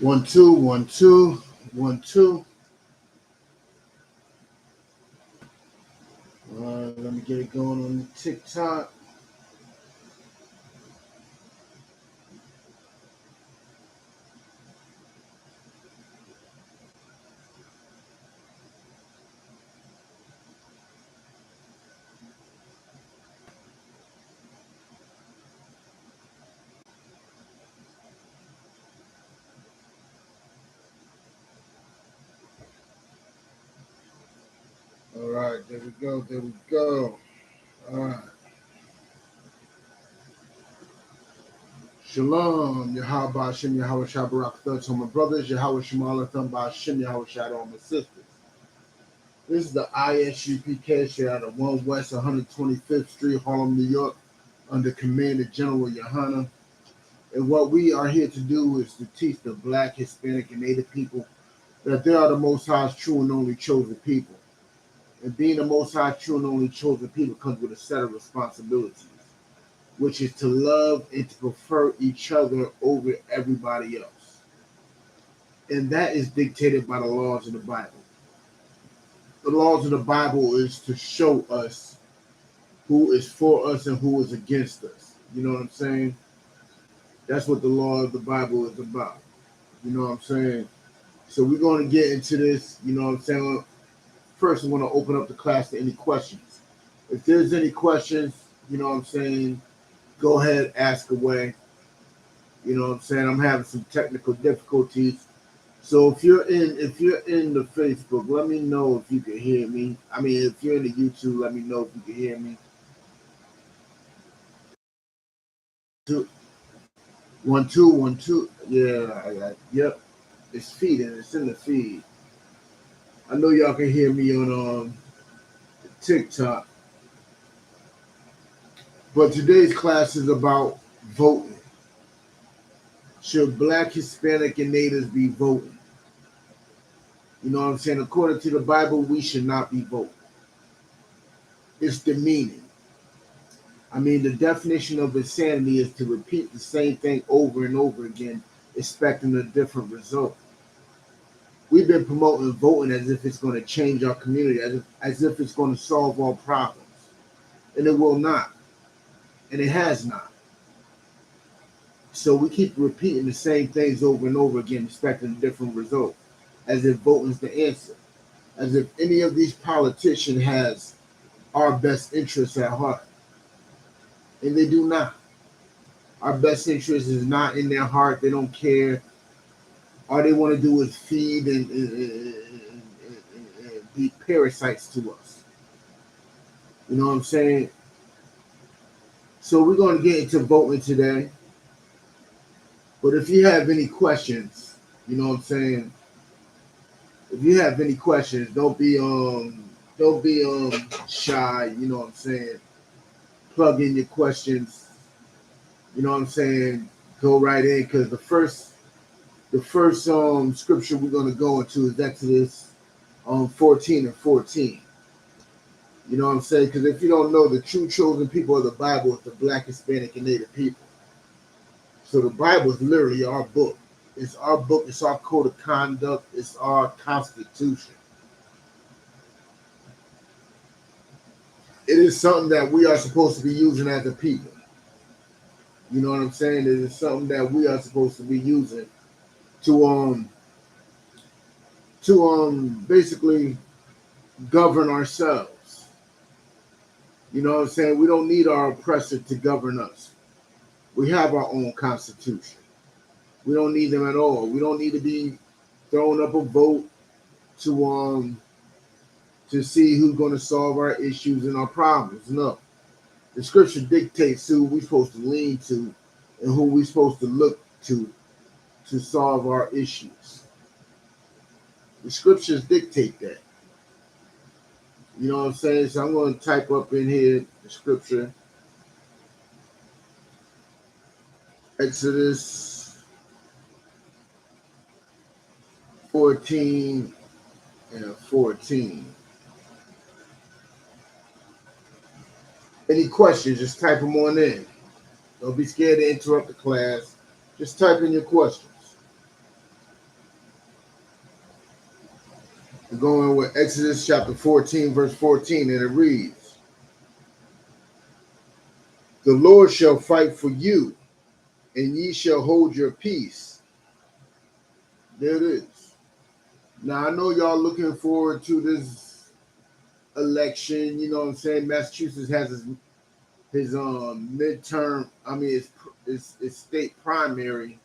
One, two, 1, 2, 1, 2. Let me get it going on TikTok. All right, there we go. There we go. All right. Shalom, Yahweh Hashem, Yahweh Shabbarak, third to my brothers, Yahweh Shemala, Thumba Hashem, Yahweh Shadow, all my sisters. This is the Isupk share out of 1 West 125th Street, Harlem, New York, under command of General Yohana. And what we are here to do is to teach the Black, Hispanic, and Native people that they are the Most High's true and only chosen people. And being the Most High true and only chosen people comes with a set of responsibilities, which is to love and to prefer each other over everybody else. And that is dictated by the laws of the Bible. The laws of the Bible is to show us who is for us and who is against us. You know what I'm saying? That's what the law of the Bible is about. You know what I'm saying? So we're going to get into this, you know what I'm saying? First, I'm going to open up the class to any questions. If there's any questions, you know what I'm saying, go ahead, ask away. You know what I'm saying? I'm having some technical difficulties. So if you're in the Facebook, let me know if you can hear me. I mean, if you're in the YouTube, let me know if you can hear me. 1, 2, 1, 2. Yeah, yep. It's feeding. It's in the feed. I know y'all can hear me on TikTok. But today's class is about voting. Should Black, Hispanic, and Natives be voting? You know what I'm saying? According to the Bible, we should not be voting. It's demeaning. I mean, the definition of insanity is to repeat the same thing over and over again, expecting a different result. We've been promoting voting as if it's going to change our community, as if it's going to solve all problems. And it will not. And it has not. So we keep repeating the same things over and over again, expecting a different result, as if voting is the answer, as if any of these politicians has our best interests at heart. And they do not. Our best interest is not in their heart. They don't care. All they want to do is feed and be parasites to us. You know what I'm saying? So we're going to get into voting today. But if you have any questions, you know what I'm saying? If you have any questions, don't be shy, you know what I'm saying? Plug in your questions. You know what I'm saying? Go right in, because the first scripture we're going to go into is Exodus 14 and 14. You know what I'm saying? Because if you don't know, the true chosen people of the Bible is the Black, Hispanic, and Native people. So the Bible is literally our book. It's our book. It's our code of conduct. It's our constitution. It is something that we are supposed to be using as a people. You know what I'm saying? It is something that we are supposed to be using to basically govern ourselves. You know what I'm saying? We don't need our oppressor to govern us. We have our own constitution. We don't need them at all. We don't need to be throwing up a vote to see who's going to solve our issues and our problems. No. The scripture dictates who we're supposed to lean to and who we're supposed to look to solve our issues. The scriptures dictate that. You know what I'm saying? So I'm going to type up in here the scripture. Exodus 14 and 14. Any questions, just type them on in. Don't be scared to interrupt the class. Just type in your questions. Going with Exodus chapter 14, verse 14, and it reads, "The Lord shall fight for you, and ye shall hold your peace." There it is. Now I know y'all looking forward to this election. You know what I'm saying? Massachusetts has his midterm. I mean, it's state primary.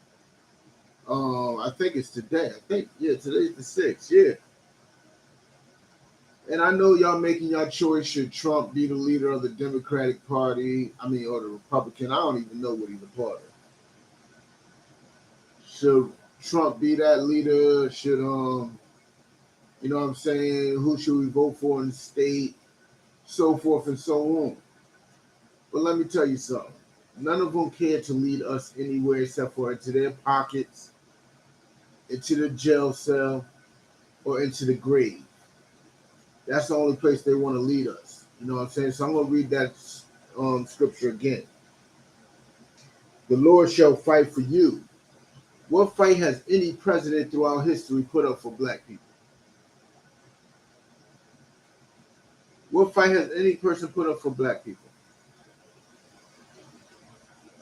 I think it's today. Today's the 6th. Yeah. And I know y'all making your choice. Should Trump be the leader of the Democratic Party? I mean, or the Republican? I don't even know what he's a part of. Should Trump be that leader? Should you know what I'm saying? Who should we vote for in the state? So forth and so on. But let me tell you something. None of them care to lead us anywhere except for into their pockets, into the jail cell, or into the grave. That's the only place they want to lead us. You know what I'm saying? So I'm going to read that scripture again. The Lord shall fight for you. What fight has any president throughout history put up for black people? What fight has any person put up for black people?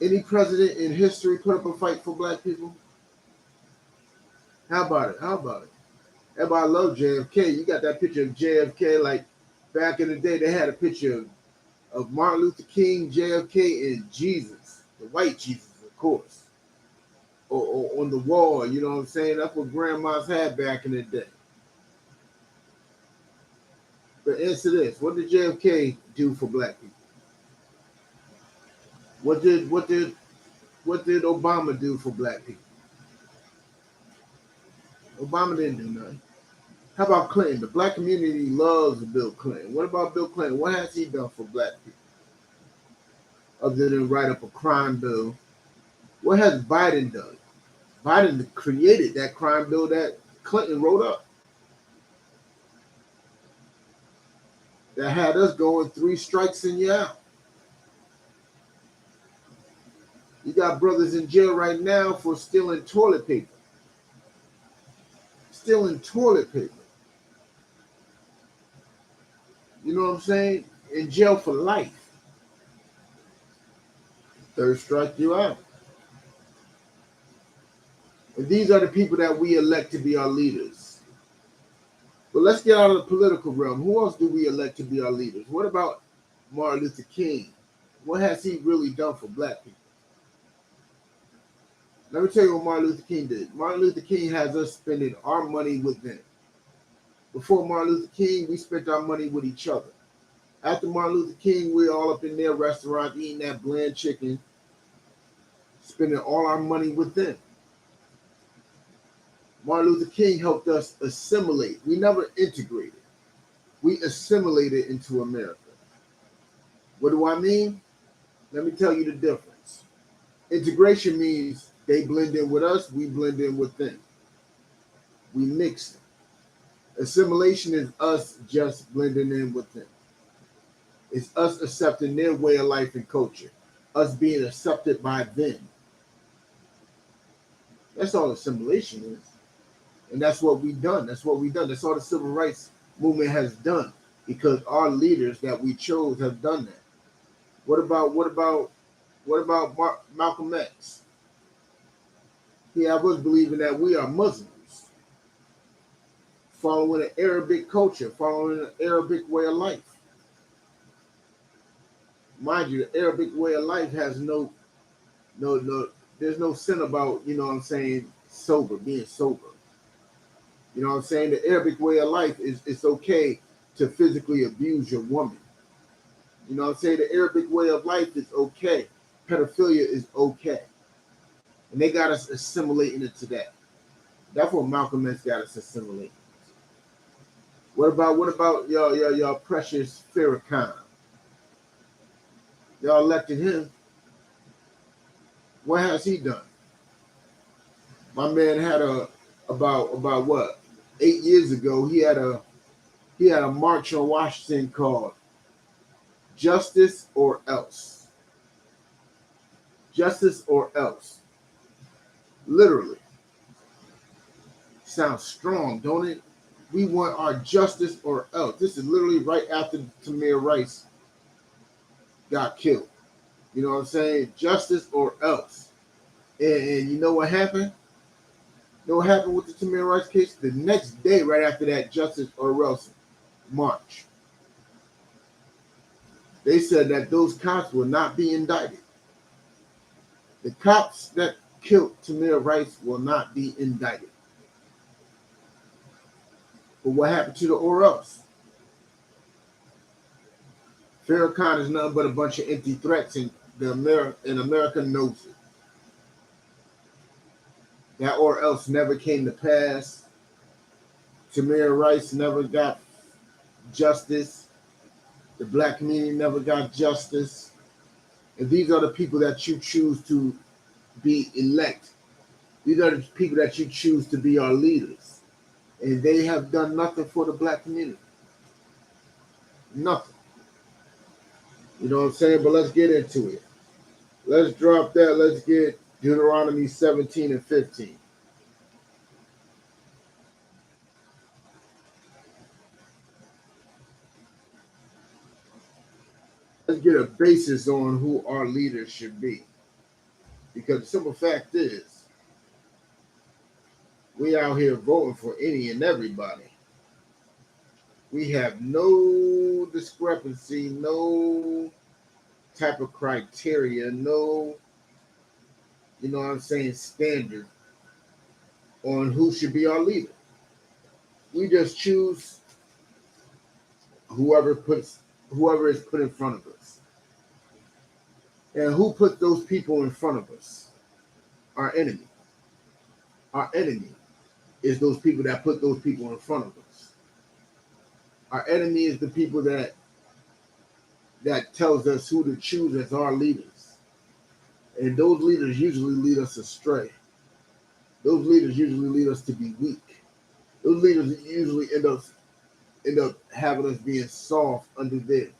Any president in history put up a fight for black people? How about it? Everybody loves JFK. You got that picture of JFK, like back in the day, they had a picture of Martin Luther King, JFK, and Jesus, the white Jesus, of course, or on the wall. You know what I'm saying? That's what grandmas had back in the day. But answer this: what did JFK do for black people? What did Obama do for black people? Obama didn't do nothing. How about Clinton? The black community loves Bill Clinton. What about Bill Clinton? What has he done for black people? Other than write up a crime bill. What has Biden done? Biden created that crime bill that Clinton wrote up. That had us going 3 strikes and you're out. You got brothers in jail right now for stealing toilet paper. Stealing toilet paper. You know what I'm saying? In jail for life. 3rd strike, you out. And these are the people that we elect to be our leaders. But let's get out of the political realm. Who else do we elect to be our leaders? What about Martin Luther King? What has he really done for black people? Let me tell you what Martin Luther King did. Martin Luther King has us spending our money with them. Before Martin Luther King, we spent our money with each other. After Martin Luther King, we're all up in their restaurant eating that bland chicken, spending all our money with them. Martin Luther King helped us assimilate. We never integrated. We assimilated into America. What do I mean? Let me tell you the difference. Integration means they blend in with us, we blend in with them. We mix them. Assimilation is us just blending in with them. It's us accepting their way of life and culture. Us being accepted by them. That's all assimilation is. And that's what we've done. That's all the civil rights movement has done. Because our leaders that we chose have done that. What about Malcolm X? He had us believing that we are Muslims, following an Arabic culture, following an Arabic way of life. Mind you, the Arabic way of life has no, there's no sin about, you know what I'm saying, being sober. You know what I'm saying? The Arabic way of life is it's okay to physically abuse your woman. You know what I'm saying? The Arabic way of life is okay. Pedophilia is okay. And they got us assimilating into that. That's what Malcolm X got us assimilating. What about y'all precious Farrakhan? Y'all elected him. What has he done? My man had about what? 8 years ago, he had a march on Washington called Justice or Else. Justice or Else. Literally. Sounds strong, don't it? We want our justice or else. This is literally right after Tamir Rice got killed. You know what I'm saying? Justice or else. And you know what happened? You know what happened with the Tamir Rice case? The next day, right after that justice or else march, they said that those cops will not be indicted. The cops that killed Tamir Rice will not be indicted. But what happened to the or else? Farrakhan is nothing but a bunch of empty threats, and America knows it. That or else never came to pass. Tamir Rice never got justice. The black community never got justice. And these are the people that you choose to be elect. These are the people that you choose to be our leaders. And they have done nothing for the black community. Nothing. You know what I'm saying? But let's get into it. Let's drop that. Let's get Deuteronomy 17 and 15. Let's get a basis on who our leaders should be. Because the simple fact is, we out here voting for any and everybody. We have no discrepancy, no type of criteria, no, you know what I'm saying, standard on who should be our leader. We just choose whoever is put in front of us. And who put those people in front of us? Our enemy. Our enemy is those people that put those people in front of us. Our enemy is the people that tells us who to choose as our leaders. And those leaders usually lead us astray. Those leaders usually lead us to be weak. Those leaders usually end up having us being soft under them.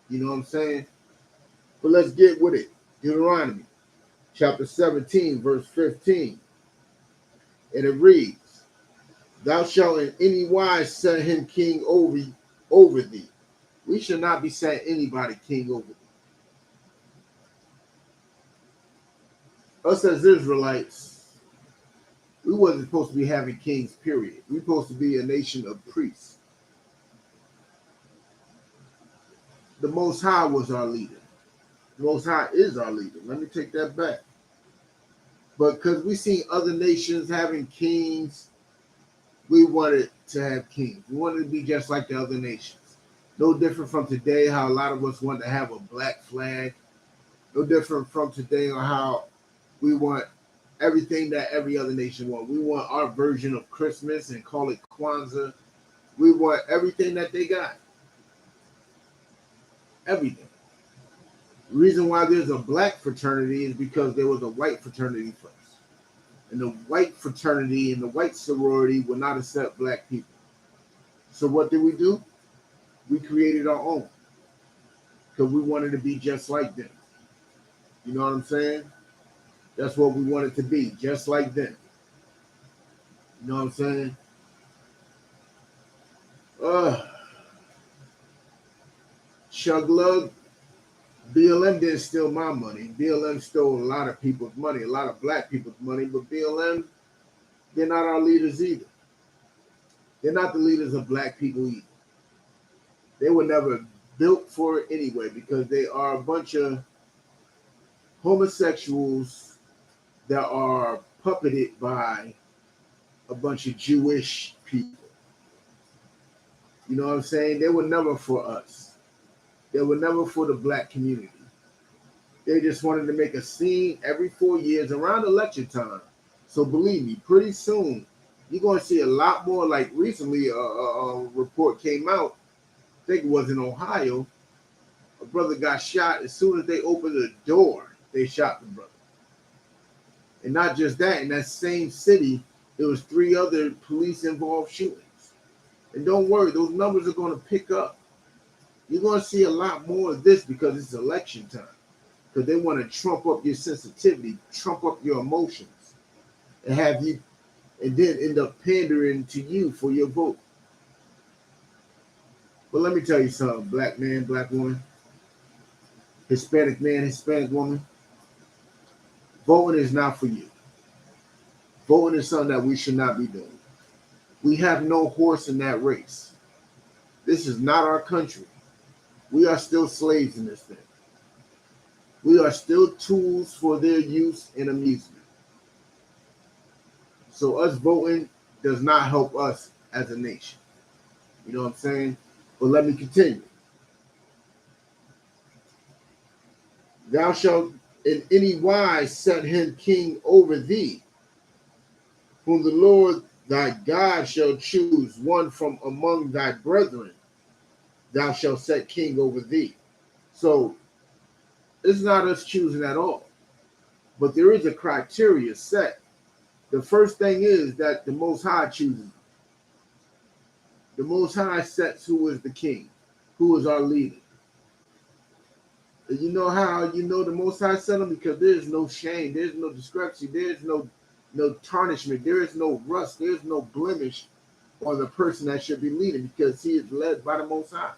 You know what I'm saying? But let's get with it. Deuteronomy chapter 17, verse 15. And it reads, "Thou shalt in any wise set him king over thee." We should not be setting anybody king over thee. Us as Israelites, we wasn't supposed to be having kings, period. We're supposed to be a nation of priests. The Most High was our leader. The Most High is our leader. Let me take that back. But because we seen other nations having kings, we wanted to have kings. We wanted to be just like the other nations. No different from today, how a lot of us want to have a black flag. No different from today on how we want everything that every other nation wants. We want our version of Christmas and call it Kwanzaa. We want everything that they got. Everything. The reason why there's a black fraternity is because there was a white fraternity first. And the white fraternity and the white sorority would not accept black people. So what did we do? We created our own. Because we wanted to be just like them. You know what I'm saying? That's what we wanted to be, just like them. You know what I'm saying? Chug Lug, BLM didn't steal my money. BLM stole a lot of people's money, a lot of black people's money, but BLM, they're not our leaders either. They're not the leaders of black people either. They were never built for it anyway because they are a bunch of homosexuals that are puppeted by a bunch of Jewish people. You know what I'm saying? They were never for us. They were never for the black community. They just wanted to make a scene every 4 years around election time. So believe me, pretty soon, you're going to see a lot more. Like recently, a report came out, I think it was in Ohio, a brother got shot. As soon as they opened the door, they shot the brother. And not just that, in that same city, there was 3 other police-involved shootings. And don't worry, those numbers are going to pick up. You're going to see a lot more of this because it's election time. Because they want to trump up your sensitivity, trump up your emotions, and have you and then end up pandering to you for your vote. But let me tell you something, black man, black woman, Hispanic man, Hispanic woman, voting is not for you. Voting is something that we should not be doing. We have no horse in that race. This is not our country. We are still slaves in this thing. We are still tools for their use and amusement. So us voting does not help us as a nation. You know what I'm saying? But let me continue. Thou shalt in any wise set him king over thee, whom the Lord thy God shall choose, one from among thy brethren, thou shalt set king over thee. So it's not us choosing at all, but there is a criteria set. The first thing is that the Most High chooses. The Most High sets who is the king, who is our leader. And you know how you know the Most High set him? Because there is no shame, there's no discrepancy, there's no tarnishment, there is no rust, there's no blemish on the person that should be leading, because he is led by the Most High.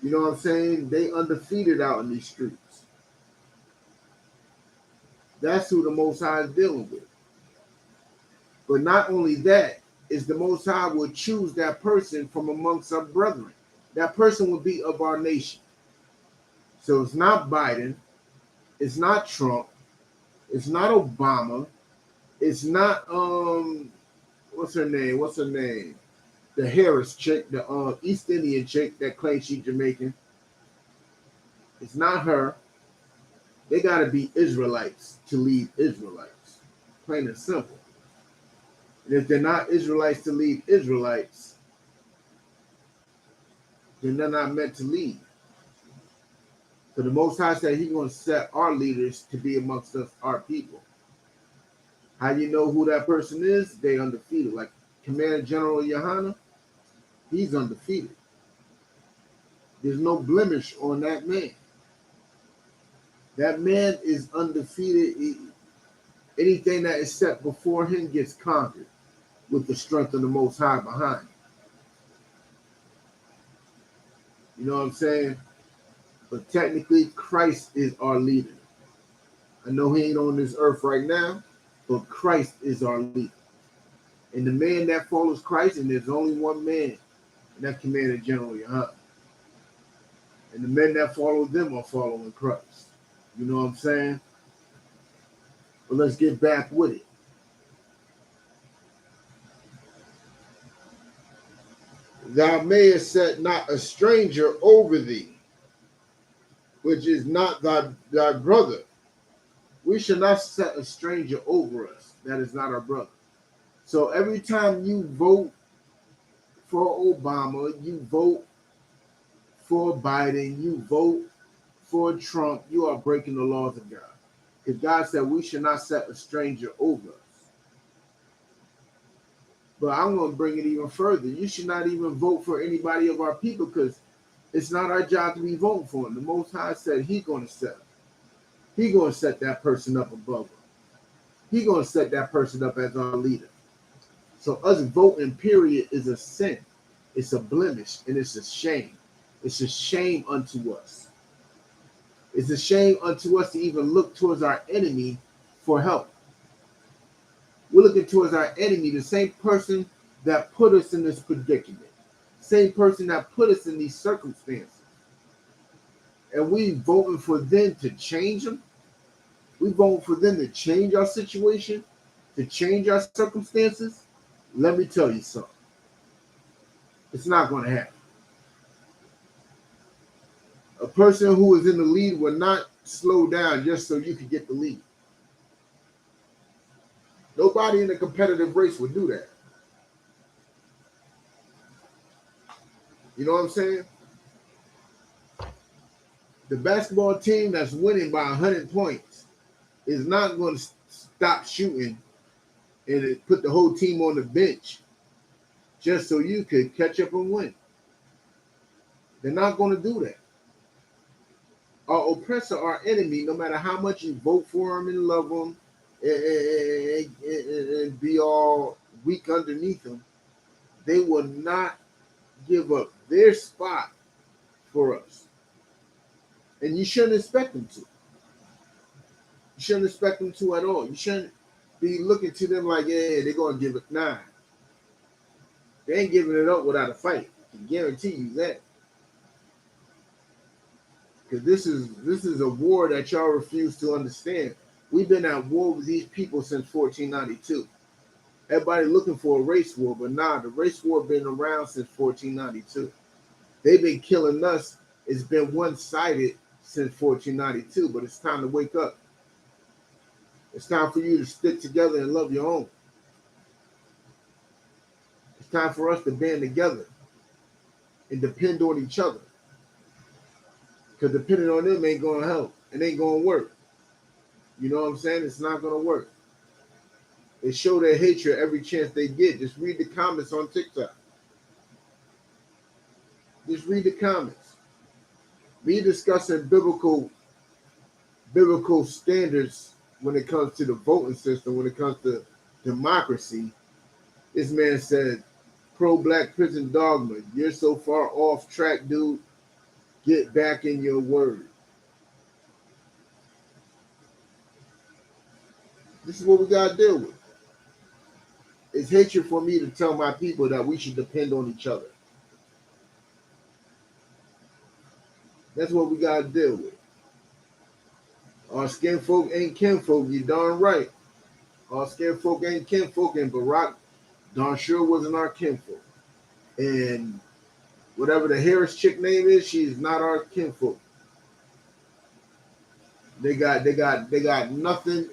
You know what I'm saying? They undefeated out in these streets. That's who the Most High is dealing with. But not only that, is the Most High will choose that person from amongst our brethren. That person will be of our nation. So it's not Biden, it's not Trump, it's not Obama, it's not what's her name? The Harris chick, the East Indian chick that claims she's Jamaican. It's not her. They gotta be Israelites to lead Israelites. Plain and simple. And if they're not Israelites to lead Israelites, then they're not meant to lead. So the Most High said he's going to set our leaders to be amongst us, our people. How you know who that person is? They undefeated. Like Commander General Yohana, he's undefeated. There's no blemish on that man. That man is undefeated. Anything that is set before him gets conquered with the strength of the Most High behind him. You know what I'm saying? But technically, Christ is our leader. I know he ain't on this earth right now, but Christ is our leader. And the man that follows Christ, and there's only one man, and that's Commander General Yohana. And the men that follow them are following Christ. You know what I'm saying? But let's get back with it. Thou mayest set not a stranger over thee, which is not thy brother. We should not set a stranger over us. That is not our brother. So every time you vote for Obama, you vote for Biden, you vote for Trump, you are breaking the laws of God. Because God said we should not set a stranger over us. But I'm going to bring it even further. You should not even vote for anybody of our people, because it's not our job to be voting for him. The Most High said he's going to set him. He's going to set that person up above him. He's going to set that person up as our leader. So us voting, period, is a sin. It's a blemish, and it's a shame. It's a shame unto us. It's a shame unto us to even look towards our enemy for help. We're looking towards our enemy, the same person that put us in this predicament, same person that put us in these circumstances. And we voting for them to change them. We voting for them to change our situation, to change our circumstances. Let me tell you something. It's not going to happen. A person who is in the lead will not slow down just so you can get the lead. Nobody in a competitive race would do that. You know what I'm saying? The basketball team that's winning by 100 points is not going to stop shooting and put the whole team on the bench just so you could catch up and win. They're not going to do that. Our oppressor, our enemy, no matter how much you vote for him and love him and be all weak underneath them, they will not give up their spot for us. And you shouldn't expect them to. You shouldn't expect them to at all. You shouldn't be looking to them like, yeah, they're going to give it. Nah. They ain't giving it up without a fight. I can guarantee you that. Because this is a war that y'all refuse to understand. We've been at war with these people since 1492. Everybody looking for a race war, but nah, the race war been around since 1492. They've been killing us. It's been one-sided since 1492, but it's time to wake up. It's time for you to stick together and love your own. It's time for us to band together and depend on each other. Because depending on them ain't going to help. It ain't going to work. You know what I'm saying? It's not going to work. They show their hatred every chance they get. Just read the comments on TikTok. Just read the comments. Me discussing biblical standards when it comes to the voting system, when it comes to democracy. This man said, pro-black prison dogma. You're so far off track, dude. Get back in your word. This is what we got to deal with. It's hatred for me to tell my people that we should depend on each other. That's what we got to deal with. Our skin folk ain't kinfolk, you darn right. Our skin folk ain't kinfolk, and Barack darn sure wasn't our kinfolk. And whatever the Harris chick name is, she's not our kinfolk. They got nothing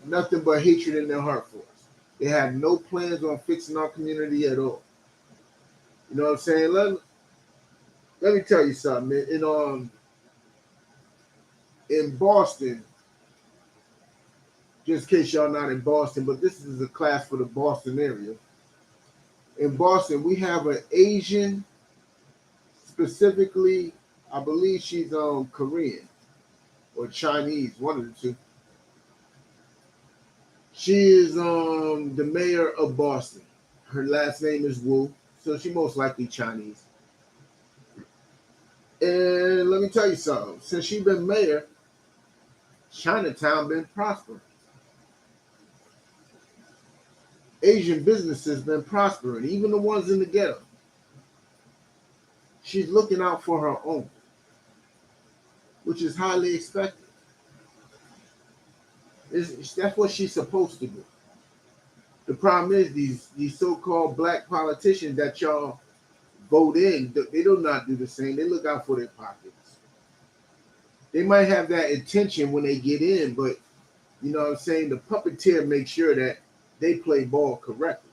nothing but hatred in their heart for us. They have no plans on fixing our community at all. You know what I'm saying? Let me tell you something. In Boston, just in case y'all not in Boston, but this is a class for the Boston area. In Boston, we have an Asian, specifically, I believe she's Korean or Chinese, one of the two. She is the mayor of Boston. Her last name is Wu, so she most likely Chinese. And let me tell you something. Since she's been mayor, Chinatown been prospering. Asian businesses been prospering, even the ones in the ghetto. She's looking out for her own, which is highly expected. That's what she's supposed to do. The problem is these so-called black politicians that y'all vote in, they do not do the same. They look out for their pockets. They might have that intention when they get in, but you know what I'm saying? The puppeteer makes sure that they play ball correctly.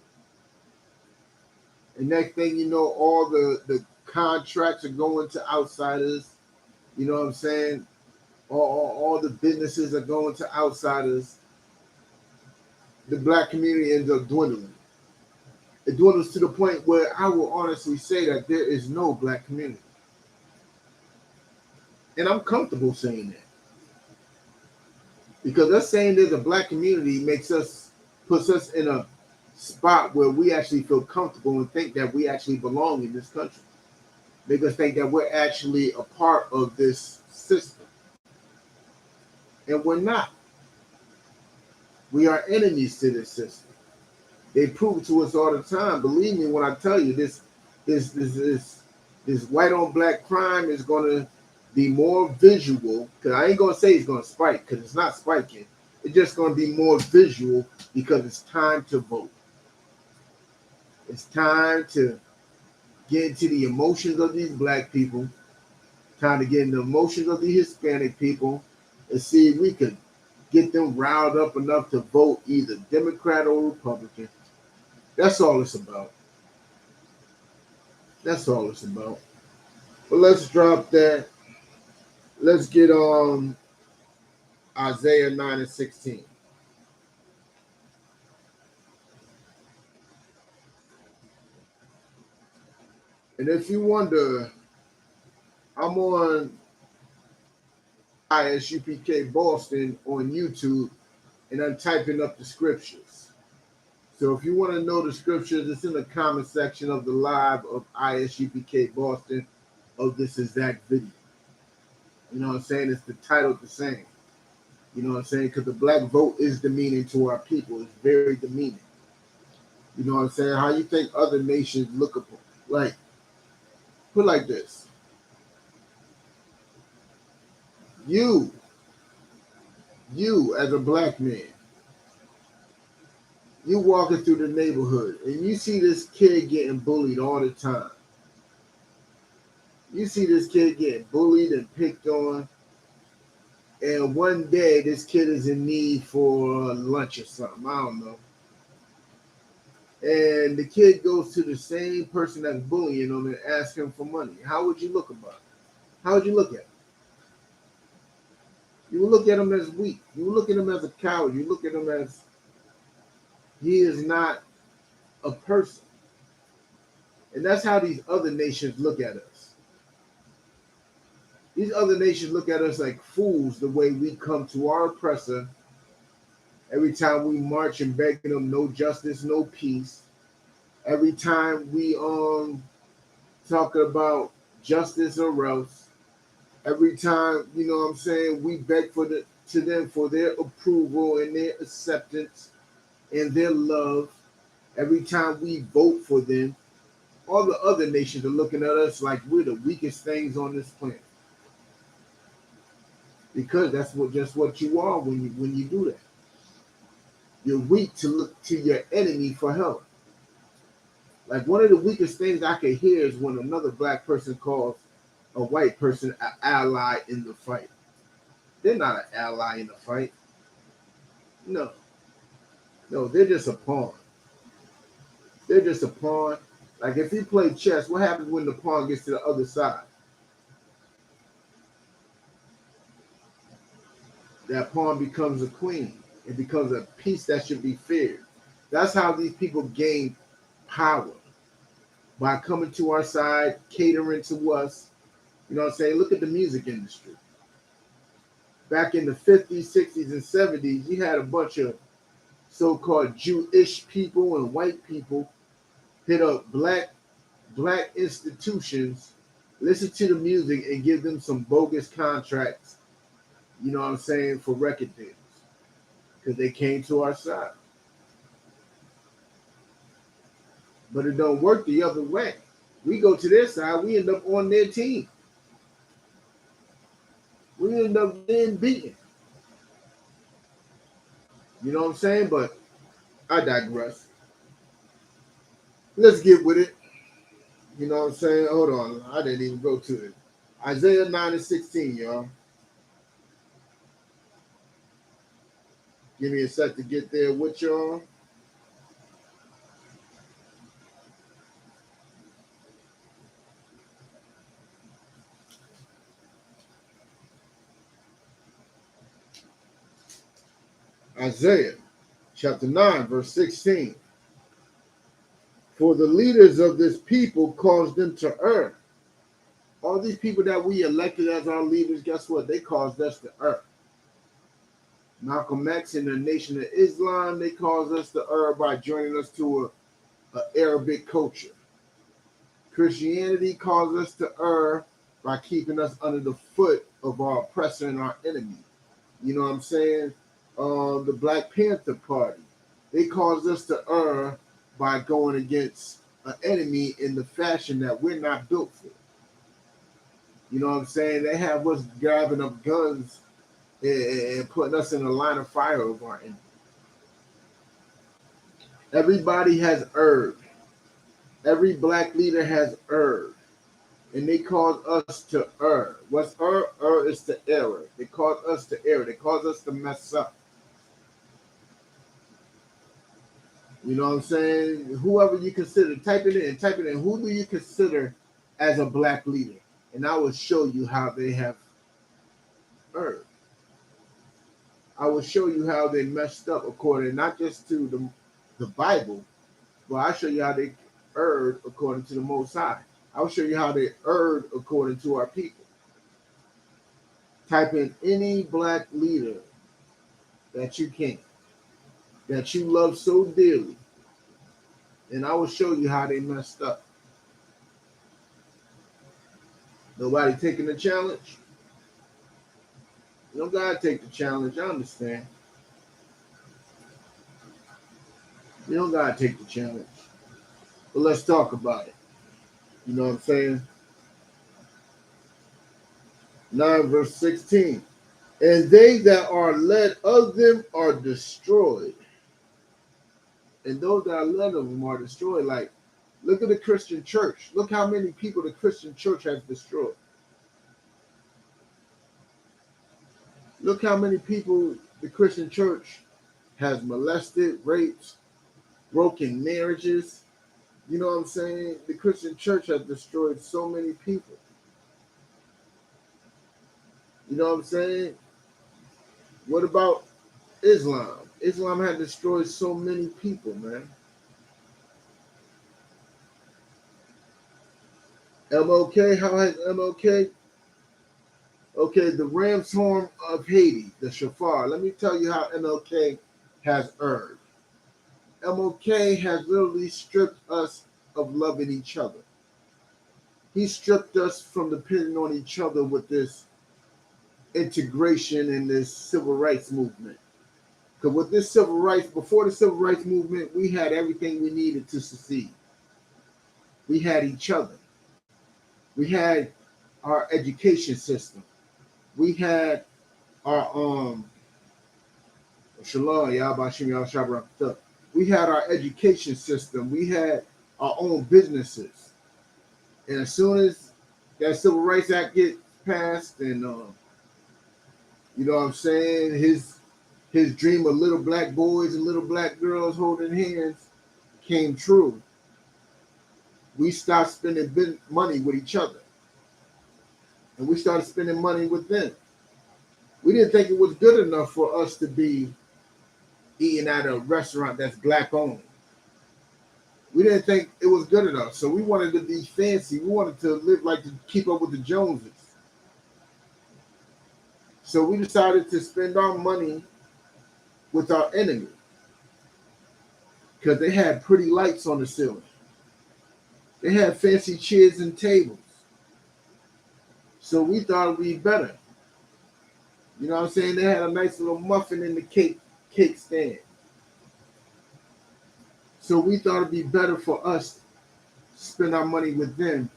And next thing you know, all the contracts are going to outsiders. You know what I'm saying? All the businesses are going to outsiders. The black community ends up dwindling. It dwindles to the point where I will honestly say that there is no black community. And I'm comfortable saying that. Because us saying there's a black community puts us in a spot where we actually feel comfortable and think that we actually belong in this country. Make us think that we're actually a part of this system. And we're not. We are enemies to this system. They prove it to us all the time. Believe me when I tell you this white on black crime is going to be more visual. Because I ain't going to say it's going to spike, because it's not spiking. It's just going to be more visual because it's time to vote. It's time to get into the emotions of these black people. Time to get into the emotions of the Hispanic people and see if we could get them riled up enough to vote either Democrat or Republican. That's all it's about. That's all it's about. But let's drop that. Let's get on Isaiah 9:16. And if you wonder, I'm on Isupk Boston on YouTube. and I'm typing up the scriptures. So if you want to know the scriptures, it's in the comment section of the live of ISUPK Boston of this exact video. You know what I'm saying? It's the title the same. You know what I'm saying? Because the black vote is demeaning to our people. It's very demeaning. You know what I'm saying? How you think other nations look upon, like, put it like this. You as a black man, you walking through the neighborhood and you see this kid getting bullied all the time. You see this kid getting bullied and picked on, and one day this kid is in need for lunch or something. I don't know. And the kid goes to the same person that's bullying him and asks him for money. How would you look about it? How would you look at him? You would look at him as weak. You would look at him as a coward. You look at him as he is not a person. And that's how these other nations look at us. These other nations look at us like fools the way we come to our oppressor every time we march and begging them no justice, no peace. Every time we talk about justice or else. Every time, you know what I'm saying, we beg to them for their approval and their acceptance and their love. Every time we vote for them, all the other nations are looking at us like we're the weakest things on this planet. Because that's just what you are when you do that. You're weak to look to your enemy for help. Like, one of the weakest things I can hear is when another black person calls a white person an ally in the fight. They're not an ally in the fight. No, they're just a pawn. They're just a pawn. Like, if you play chess, what happens when the pawn gets to the other side? That pawn becomes a queen. It becomes a piece that should be feared. That's how these people gain power. By coming to our side, catering to us. You know what I'm saying? Look at the music industry. Back in the 50s, 60s, and 70s, you had a bunch of so-called Jewish people and white people hit up black institutions, listen to the music, and give them some bogus contracts, you know what I'm saying, for record deals. Because they came to our side. But it don't work the other way. We go to their side, we end up on their team. We end up being beaten. You know what I'm saying? But I digress. Let's get with it. You know what I'm saying? Hold on. I didn't even go to it. Isaiah 9:16, y'all. Give me a sec to get there with y'all. Isaiah chapter 9, verse 16. For the leaders of this people caused them to err. All these people that we elected as our leaders, guess what? They caused us to err. Malcolm X and the Nation of Islam, they caused us to err by joining us to a Arabic culture. Christianity caused us to err by keeping us under the foot of our oppressor and our enemy. You know what I'm saying? The Black Panther Party, they caused us to err by going against an enemy in the fashion that we're not built for. You know what I'm saying? They have us grabbing up guns and putting us in the line of fire of our enemy. Everybody has erred. Every black leader has erred. And they cause us to err. What's err? Err is to error. They cause us to err. They cause us to mess up. You know what I'm saying? Whoever you consider, type it in. Who do you consider as a black leader? And I will show you how they have erred. I will show you how they messed up according not just to the Bible, but I'll show you how they erred according to the Most High. I'll show you how they erred according to our people. Type in any black leader that you can. that you love so dearly. And I will show you how they messed up. Nobody taking the challenge? You don't gotta take the challenge, I understand. You don't gotta take the challenge. But let's talk about it. You know what I'm saying? 9 verse 16. And they that are led of them are destroyed. And those that are led of them are destroyed. Like, look at the Christian church. Look how many people the Christian church has destroyed. Look how many people the Christian church has molested, raped, broken marriages. You know what I'm saying? The Christian church has destroyed so many people. You know what I'm saying? What about Islam? Islam had destroyed so many people, man. MLK, how has MLK? Okay, the ram's horn of Haiti, the shofar. Let me tell you how MLK has erred. MLK has literally stripped us of loving each other. He stripped us from depending on each other with this integration in this civil rights movement. Because with this civil rights, before the civil rights movement, we had everything we needed to succeed. We had each other. We had our education system. We had our we had our education system. We had our own businesses. And as soon as that Civil Rights Act gets passed, and you know what I'm saying, his dream of little black boys and little black girls holding hands came true. We stopped spending money with each other. And we started spending money with them. We didn't think it was good enough for us to be eating at a restaurant that's black owned. We didn't think it was good enough. So we wanted to be fancy. We wanted to live like to keep up with the Joneses. So we decided to spend our money with our enemy. Because they had pretty lights on the ceiling. They had fancy chairs and tables. So we thought it would be better. You know what I'm saying? They had a nice little muffin in the cake stand. So we thought it'd be better for us to spend our money with them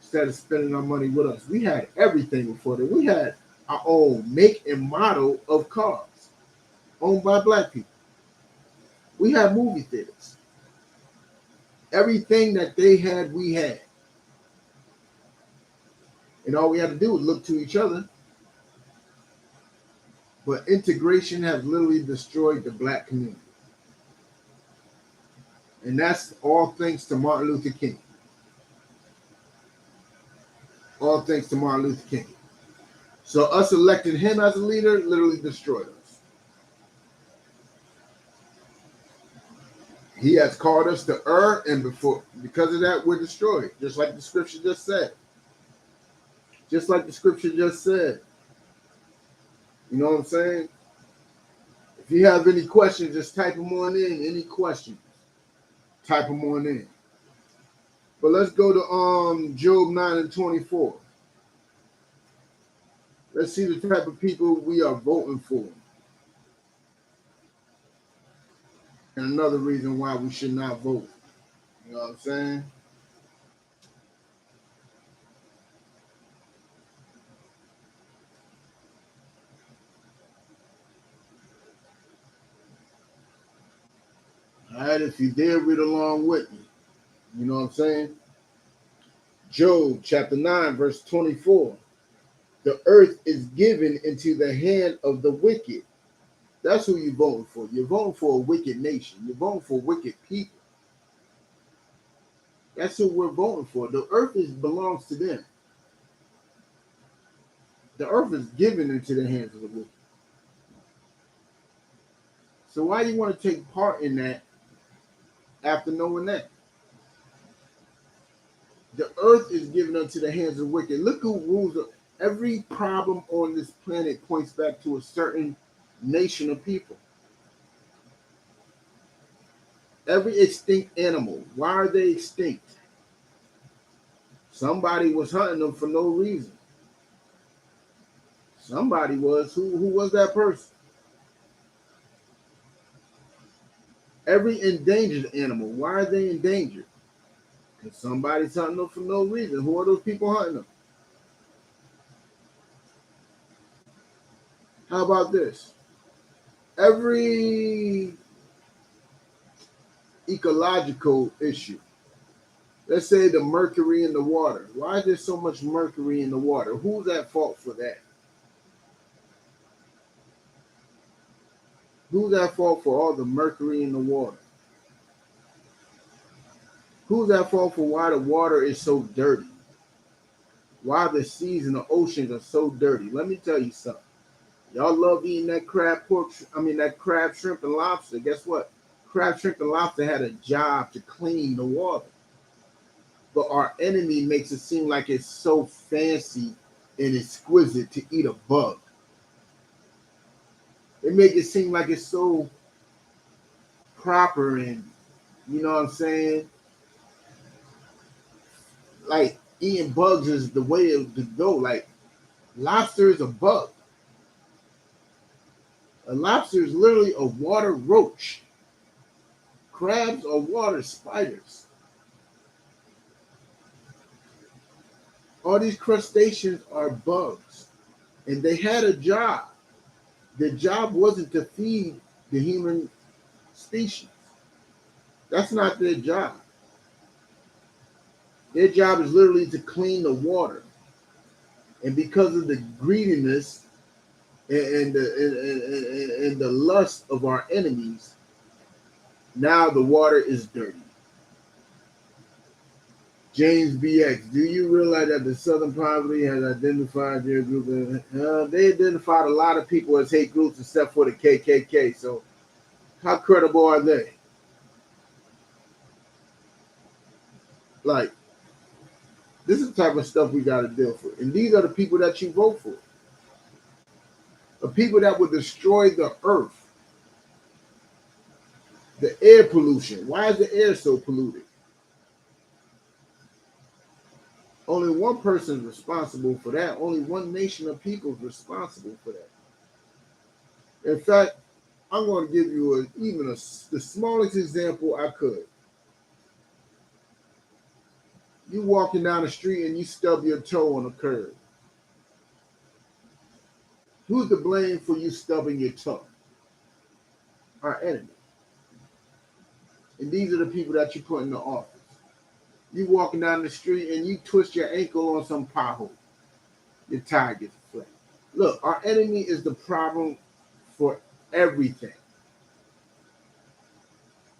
instead of spending our money with us. We had everything before that. We had our own make and model of cars owned by black people. We had movie theaters. Everything that they had, we had. And all we had to do was look to each other. But integration has literally destroyed the black community. And that's all thanks to Martin Luther King. All thanks to Martin Luther King. So us electing him as a leader literally destroyed us. He has called us to err, and because of that, we're destroyed. Just like the scripture just said. Just like the scripture just said. You know what I'm saying? If you have any questions, just type them on in. Any questions, type them on in. But let's go to Job 9 and 24. Let's see the type of people we are voting for. And another reason why we should not vote. You know what I'm saying? All right, if you dare read along with me. You know what I'm saying? Job chapter 9, verse 24. The earth is given into the hand of the wicked. That's who you're voting for. You're voting for a wicked nation. You're voting for wicked people. That's who we're voting for. The earth belongs to them. The earth is given into the hands of the wicked. So why do you want to take part in that after knowing that? The earth is given unto the hands of the wicked. Look who rules. Every problem on this planet points back to a certain nation of people. Every extinct animal. Why are they extinct? Somebody was hunting them for no reason. Somebody was. Who was that person? Every endangered animal. Why are they endangered? Because somebody's hunting them for no reason. Who are those people hunting them? How about this? Every ecological issue. Let's say the mercury in the water. Why is there so much mercury in the water? Who's at fault for that? Who's at fault for all the mercury in the water? Who's at fault for why the water is so dirty? Why the seas and the oceans are so dirty? Let me tell you something. Y'all love eating that that crab, shrimp, and lobster. Guess what? Crab, shrimp, and lobster had a job to clean the water. But our enemy makes it seem like it's so fancy and exquisite to eat a bug. They make it seem like it's so proper and, you know what I'm saying? Like eating bugs is the way to go. Like lobster is a bug. A lobster is literally a water roach. Crabs are water spiders. All these crustaceans are bugs. And they had a job. The job wasn't to feed the human species. That's not their job. Their job is literally to clean the water. And because of the greediness and the lust of our enemies, now the water is dirty. James BX, do you realize that the Southern Poverty has identified their group? They identified a lot of people as hate groups except for the KKK. So how credible are they? Like, this is the type of stuff we got to deal with. And these are the people that you vote for. The people that would destroy the earth. The air pollution. Why is the air so polluted? Only one person is responsible for that. Only one nation of people is responsible for that. In fact, I'm going to give you the smallest example I could. You walking down the street and you stub your toe on a curb. Who's to blame for you stubbing your toe? Our enemy. And these are the people that you put in the office. You walking down the street and you twist your ankle on some pothole. Your tire gets flat. Look, our enemy is the problem for everything.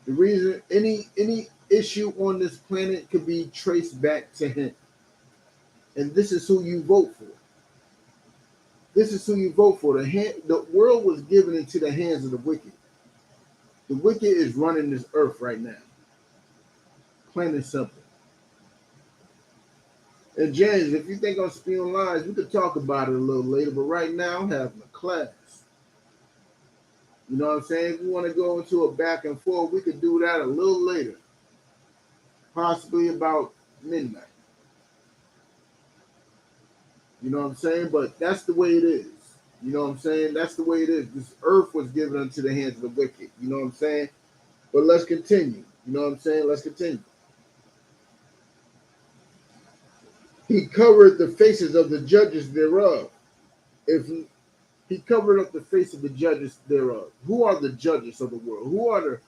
The reason any issue on this planet could be traced back to him. And this is who you vote for. This is who you vote for. The world was given into the hands of the wicked. The wicked is running this earth right now. Plain and simple. And James, if you think I'm spewing lies, we could talk about it a little later. But right now, I'm having a class. You know what I'm saying? If we want to go into a back and forth, we could do that a little later. Possibly about midnight. You know what I'm saying? But that's the way it is. You know what I'm saying? That's the way it is. This earth was given into the hands of the wicked. You know what I'm saying? But let's continue. You know what I'm saying? Let's continue. He covered the faces of the judges thereof. If he covered up the face of the judges thereof. Who are the judges of the world? Who are the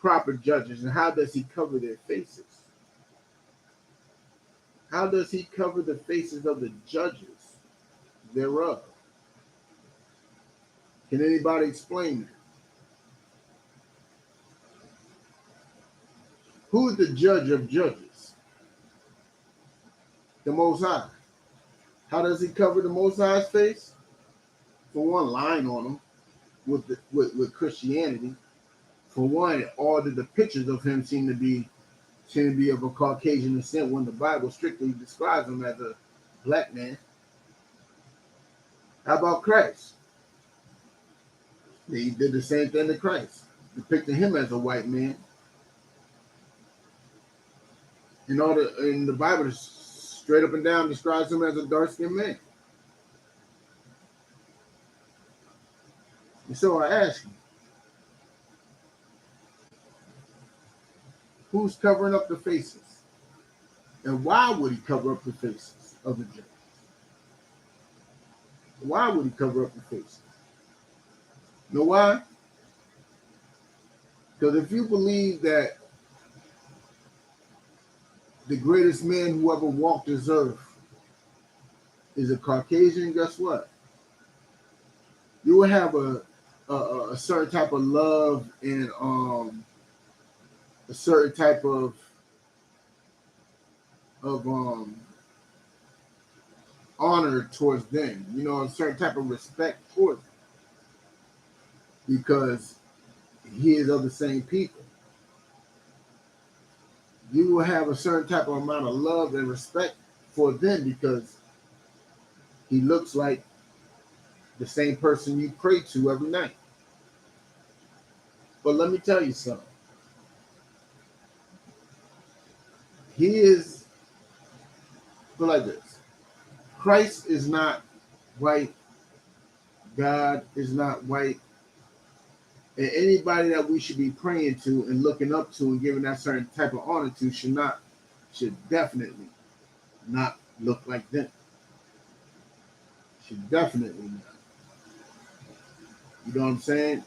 proper judges? And how does he cover their faces? How does he cover the faces of the judges thereof? Can anybody explain that? Who is the judge of judges? The Most High. How does he cover the Most High's face? For one, lying on him with Christianity. For one, all the pictures of him seem to be of a Caucasian descent when the Bible strictly describes him as a black man. How about Christ? He did the same thing to Christ, depicting him as a white man. In the Bible, straight up and down describes him as a dark-skinned man. And so I ask you, who's covering up the faces? And why would he cover up the faces of the Jews? Why would he cover up the faces? You know why? Because if you believe that the greatest man who ever walked this earth is a Caucasian, guess what? You will have a certain type of love and a certain type of honor towards them. You know, a certain type of respect towards them because he is of the same people. You will have a certain type of amount of love and respect for them because he looks like the same person you pray to every night. But let me tell you something. He is, put like this. Christ is not white. God is not white. And anybody that we should be praying to and looking up to and giving that certain type of honor to should definitely not look like them. Should definitely not. You know what I'm saying?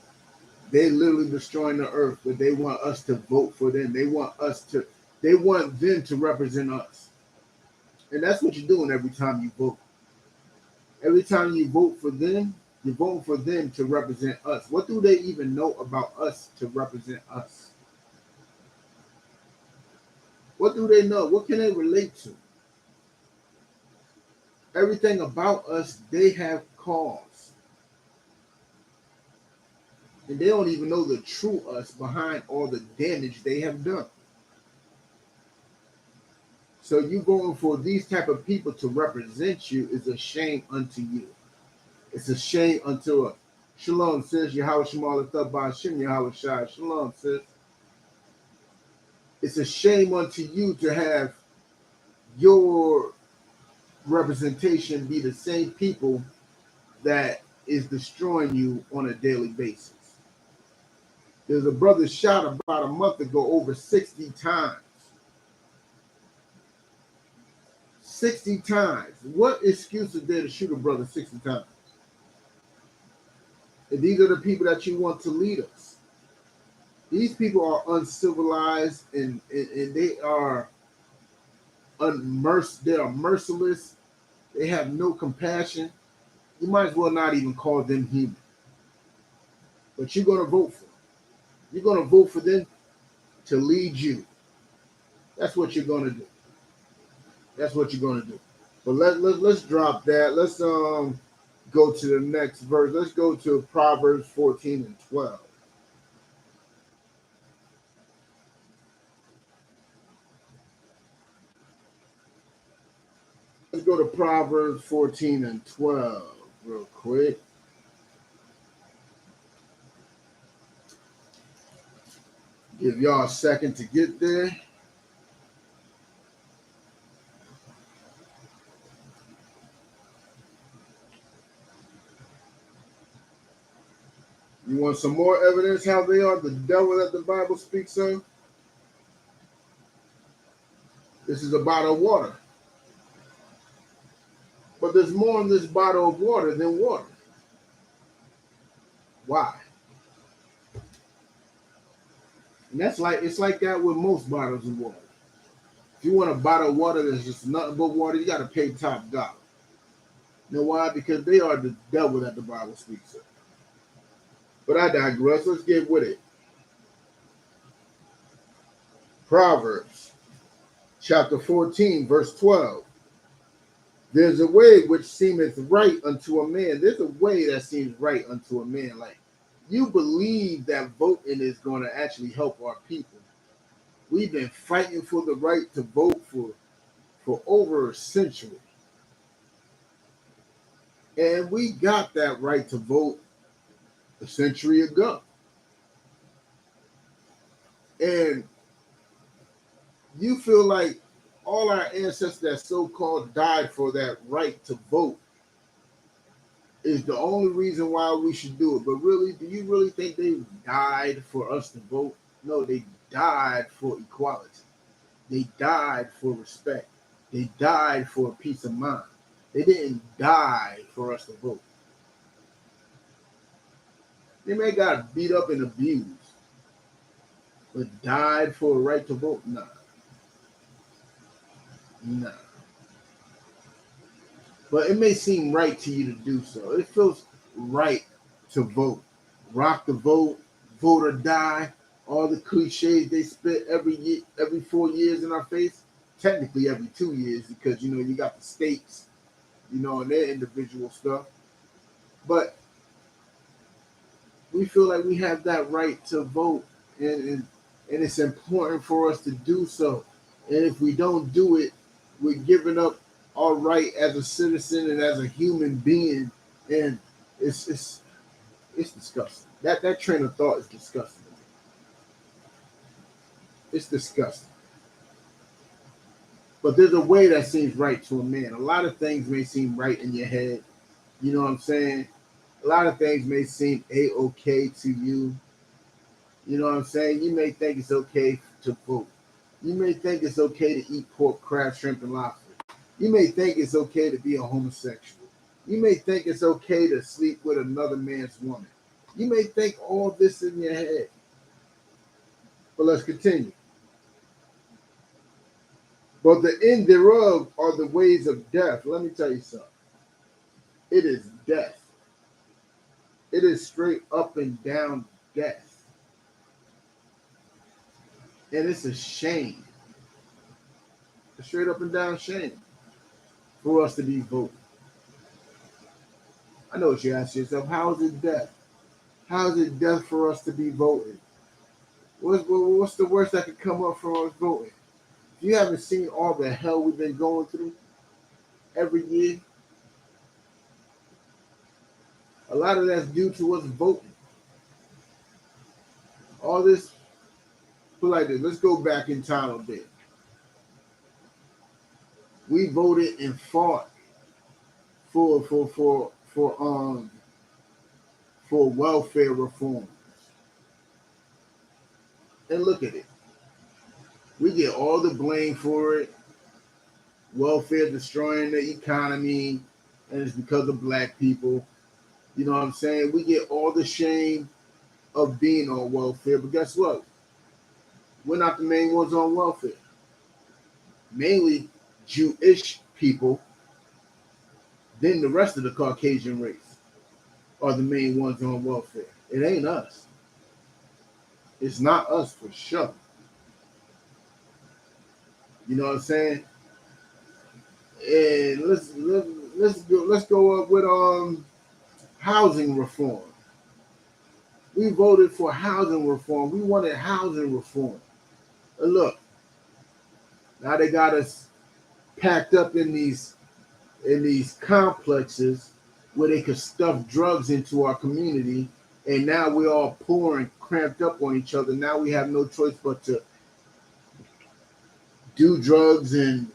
They literally destroying the earth, but they want us to vote for them. They want them to represent us. And that's what you're doing every time you vote. Every time you vote for them, you're voting for them to represent us. What do they even know about us to represent us? What do they know? What can they relate to? Everything about us, they have caused. And they don't even know the true us behind all the damage they have done. So you going for these type of people to represent you is a shame unto you. It's a shame unto us. Shalom, sis. Yahweh Shemal Ba'ashim Yahweh Shai. Shalom, sis. It's a shame unto you to have your representation be the same people that is destroying you on a daily basis. There's a brother shot about a month ago over 60 times. 60 times. What excuse is there to shoot a brother 60 times? And these are the people that you want to lead us. These people are uncivilized and they are they are merciless. They have no compassion. You might as well not even call them human. But you're going to vote for them. You're going to vote for them to lead you. That's what you're going to do. That's what you're going to do. But let's drop that. Let's go to the next verse. Let's go to Proverbs 14 and 12. Let's go to Proverbs 14 and 12 real quick. Give y'all a second to get there. You want some more evidence how they are the devil that the Bible speaks of? This is a bottle of water. But there's more in this bottle of water than water. Why? And it's like that with most bottles of water. If you want a bottle of water that's just nothing but water, you got to pay top dollar. You know why? Because they are the devil that the Bible speaks of. But I digress. Let's get with it. Proverbs chapter 14, verse 12. There's a way which seemeth right unto a man. There's a way that seems right unto a man. Like, you believe that voting is going to actually help our people. We've been fighting for the right to vote for over a century. And we got that right to vote a century ago. And you feel like all our ancestors that so-called died for that right to vote is the only reason why we should do it. But really, do you really think they died for us to vote? No, they died for equality. They died for respect. They died for peace of mind. They didn't die for us to vote. They may have got beat up and abused, but died for a right to vote? Nah. Nah. But it may seem right to you to do so. It feels right to vote. Rock the vote, vote or die. All the cliches they spit every year, every 4 years in our face. Technically every 2 years because you got the states, and their individual stuff. But we feel like we have that right to vote, and it's important for us to do so. And if we don't do it, we're giving up our right as a citizen and as a human being, and it's disgusting. That train of thought is disgusting. It's disgusting. But there's a way that seems right to a man. A lot of things may seem right in your head. You know what I'm saying? A lot of things may seem A-okay to you. You know what I'm saying? You may think it's okay to vote. You may think it's okay to eat pork, crab, shrimp, and lobster. You may think it's okay to be a homosexual. You may think it's okay to sleep with another man's woman. You may think all this in your head. But let's continue. But the end thereof are the ways of death. Let me tell you something. It is death. It is straight up and down death. And it's a shame. A straight up and down shame for us to be voting. I know what you ask yourself. How is it death? How is it death for us to be voting? What's the worst that could come up from us voting? You haven't seen all the hell we've been going through every year. A lot of that's due to us voting. All this, put like this. Let's go back in time a bit. We voted and fought for welfare reforms. And look at it. We get all the blame for it. Welfare destroying the economy, and it's because of black people. You know what I'm saying? We get all the shame of being on welfare, but guess what? We're not the main ones on welfare. Mainly Jewish people, then the rest of the Caucasian race are the main ones on welfare. It ain't us. It's not us for sure. You know what I'm saying? And let's go up with housing reform. We voted for housing reform. We wanted housing reform. And look, now they got us packed up in these complexes where they could stuff drugs into our community, and now we're all poor and cramped up on each other. Now we have no choice but to do drugs and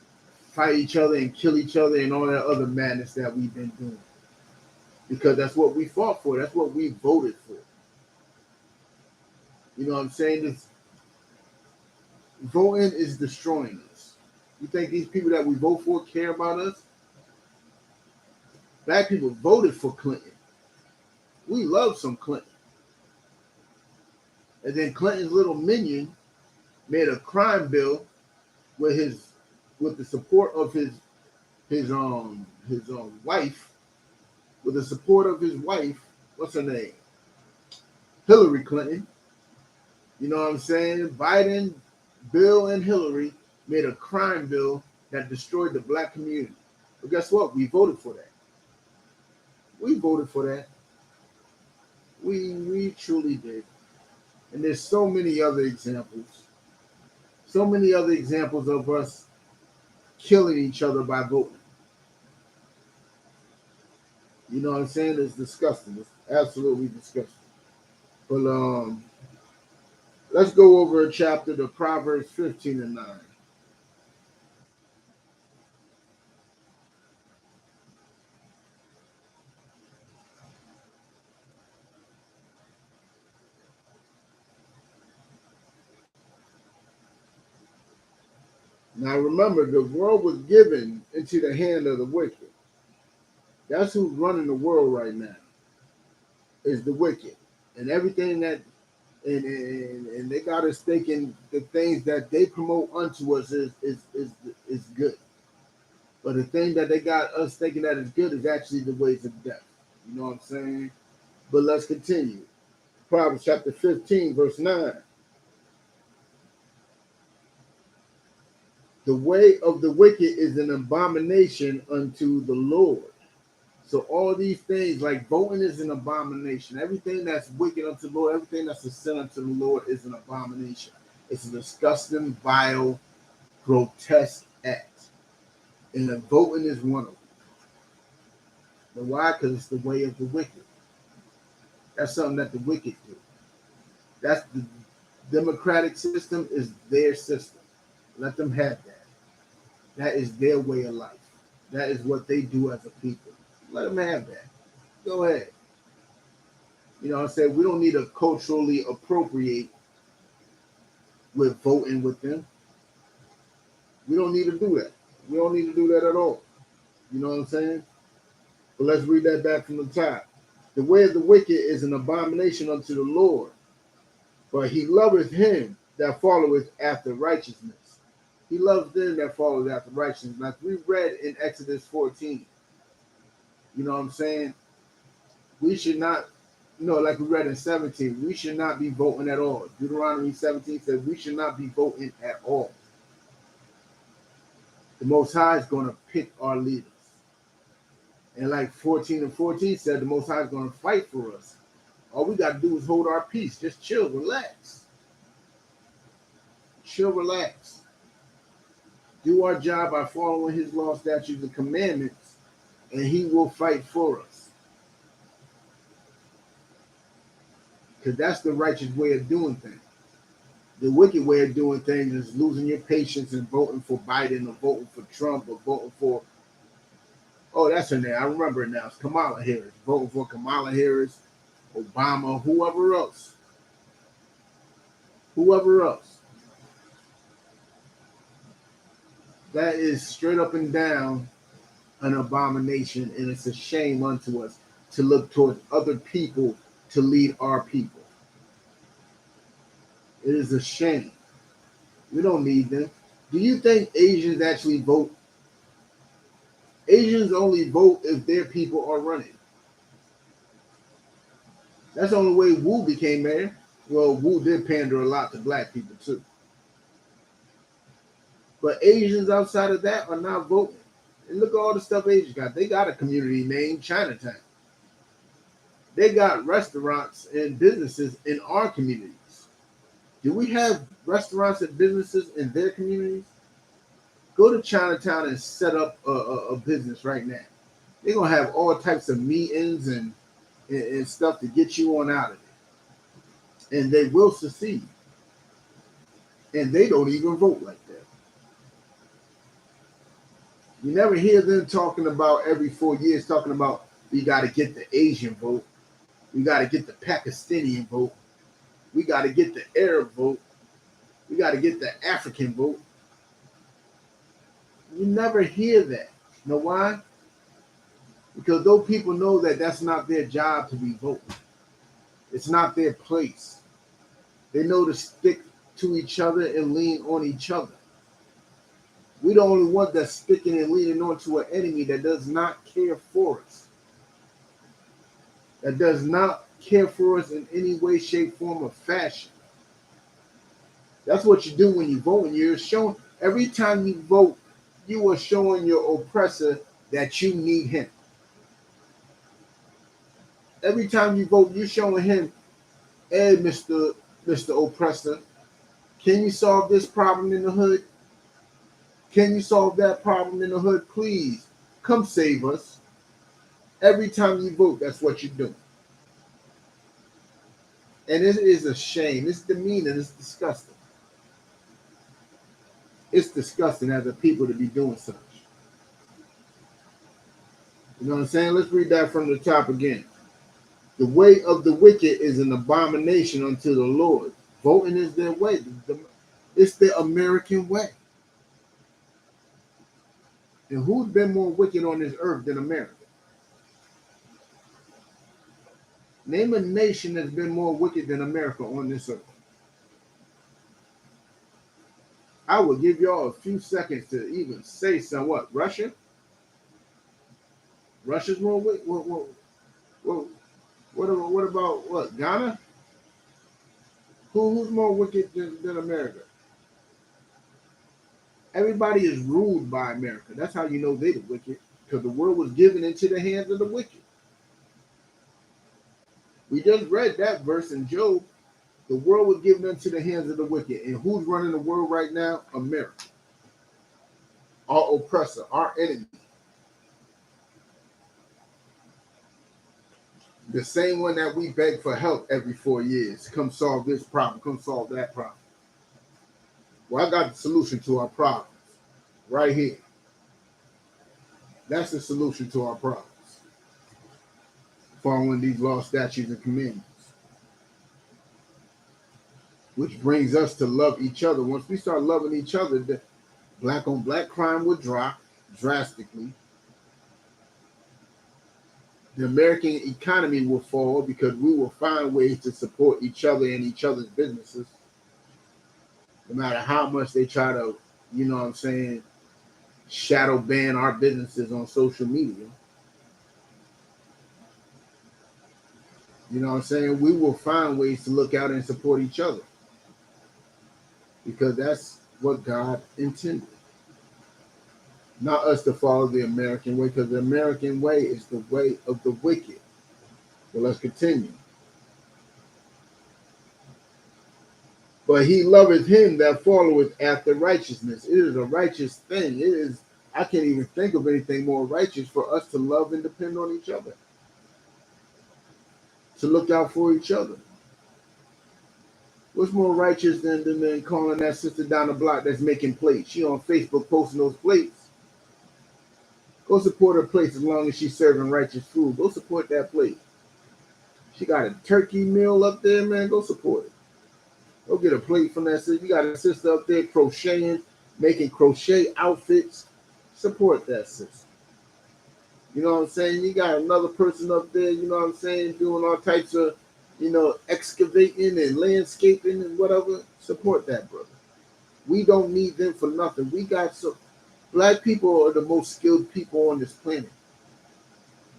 fight each other and kill each other and all that other madness that we've been doing. Because that's what we fought for. That's what we voted for. You know what I'm saying? This voting is destroying us. You think these people that we vote for care about us? Black people voted for Clinton. We love some Clinton. And then Clinton's little minion made a crime bill with the support of his wife, with the support of his wife. What's her name? Hillary Clinton. You know what I'm saying? Biden, Bill, and Hillary made a crime bill that destroyed the black community. But guess what? We voted for that. We voted for that. We truly did. And there's so many other examples. So many other examples of us killing each other by voting. You know what I'm saying? It's disgusting. It's absolutely disgusting. But let's go over a chapter to Proverbs 15 and 9. Now remember, the world was given into the hand of the wicked. That's who's running the world right now, is the wicked. And everything that, and they got us thinking the things that they promote unto us is good. But the thing that they got us thinking that is good is actually the ways of death. You know what I'm saying? But let's continue. Proverbs chapter 15, verse 9. The way of the wicked is an abomination unto the Lord. So all these things, like voting is an abomination. Everything that's wicked unto the Lord, everything that's a sin unto the Lord is an abomination. It's a disgusting, vile, grotesque act. And the voting is one of them. But why? Because it's the way of the wicked. That's something that the wicked do. That's the democratic system is their system. Let them have that. That is their way of life. That is what they do as a people. Let them have that. Go ahead. You know what I'm saying? We don't need to culturally appropriate with voting with them. We don't need to do that. We don't need to do that at all. You know what I'm saying? But let's read that back from the top. The way of the wicked is an abomination unto the Lord, but he loveth him that followeth after righteousness. He loves them that follow after righteousness. Like we read in Exodus 14. You know what I'm saying? We should not, like we read in 17, we should not be voting at all. Deuteronomy 17 says we should not be voting at all. The Most High is going to pick our leaders. And like 14 and 14 said, the Most High is going to fight for us. All we got to do is hold our peace. Just chill, relax. Chill, relax. Do our job by following his law, statutes, and commandments, and he will fight for us. Because that's the righteous way of doing things. The wicked way of doing things is losing your patience and voting for Biden or voting for Trump or voting for, oh, that's her name. I remember it now. It's Kamala Harris. Voting for Kamala Harris, Obama, whoever else. Whoever else. That is straight up and down an abomination, and it's a shame unto us to look towards other people to lead our people. It is a shame. We don't need them. Do you think Asians actually vote? Asians only vote if their people are running. That's the only way Wu became mayor. Well, Wu did pander a lot to black people too. But Asians outside of that are not voting. And look at all the stuff Asians got. They got a community named Chinatown. They got restaurants and businesses in our communities. Do we have restaurants and businesses in their communities? Go to Chinatown and set up a business right now. They're going to have all types of meetings and stuff to get you on out of it. And they will succeed. And they don't even vote like that. You never hear them talking about every 4 years, talking about we got to get the Asian vote. We got to get the Pakistani vote. We got to get the Arab vote. We got to get the African vote. You never hear that. You know why? Because those people know that that's not their job to be voting. It's not their place. They know to stick to each other and lean on each other. We're the only one that's sticking and leaning onto an enemy that does not care for us. That does not care for us in any way, shape, form, or fashion. That's what you do when you vote. And you're showing, every time you vote, you are showing your oppressor that you need him. Every time you vote, you're showing him, hey, Mr. Oppressor, can you solve this problem in the hood? Can you solve that problem in the hood? Please, come save us. Every time you vote, that's what you're doing. And it is a shame. It's demeaning. It's disgusting. It's disgusting as a people to be doing such. You know what I'm saying? Let's read that from the top again. The way of the wicked is an abomination unto the Lord. Voting is their way. It's the American way. And who's been more wicked on this earth than America? Name a nation that's been more wicked than America on this earth. I will give y'all a few seconds to even say something. What? Russia? Russia's more wicked? What about what? Ghana? Who's more wicked than America? Everybody is ruled by America. That's how you know they're the wicked, because the world was given into the hands of the wicked. We just read that verse in Job. The world was given into the hands of the wicked. And who's running the world right now? America. Our oppressor, our enemy. The same one that we beg for help every 4 years. Come solve this problem. Come solve that problem. Well, I got the solution to our problems right here. That's the solution to our problems. Following these laws, statutes, and commandments. Which brings us to love each other. Once we start loving each other, the black on black crime would drop drastically. The American economy will fall because we will find ways to support each other and each other's businesses. No matter how much they try to, you know what I'm saying, shadow ban our businesses on social media. You know what I'm saying? We will find ways to look out and support each other. Because that's what God intended. Not us to follow the American way, because the American way is the way of the wicked. Well, let's continue. But he loveth him that followeth after righteousness. It is a righteous thing. It is, I can't even think of anything more righteous for us to love and depend on each other. To look out for each other. What's more righteous than calling that sister down the block that's making plates? She on Facebook posting those plates. Go support her place as long as she's serving righteous food. Go support that plate. She got a turkey meal up there, man. Go support it. Go get a plate from that sister. You got a sister up there crocheting, making crochet outfits. Support that sister. You know what I'm saying? You got another person up there, you know what I'm saying, doing all types of, you know, excavating and landscaping and whatever. Support that, brother. We don't need them for nothing. We got some. Black people are the most skilled people on this planet.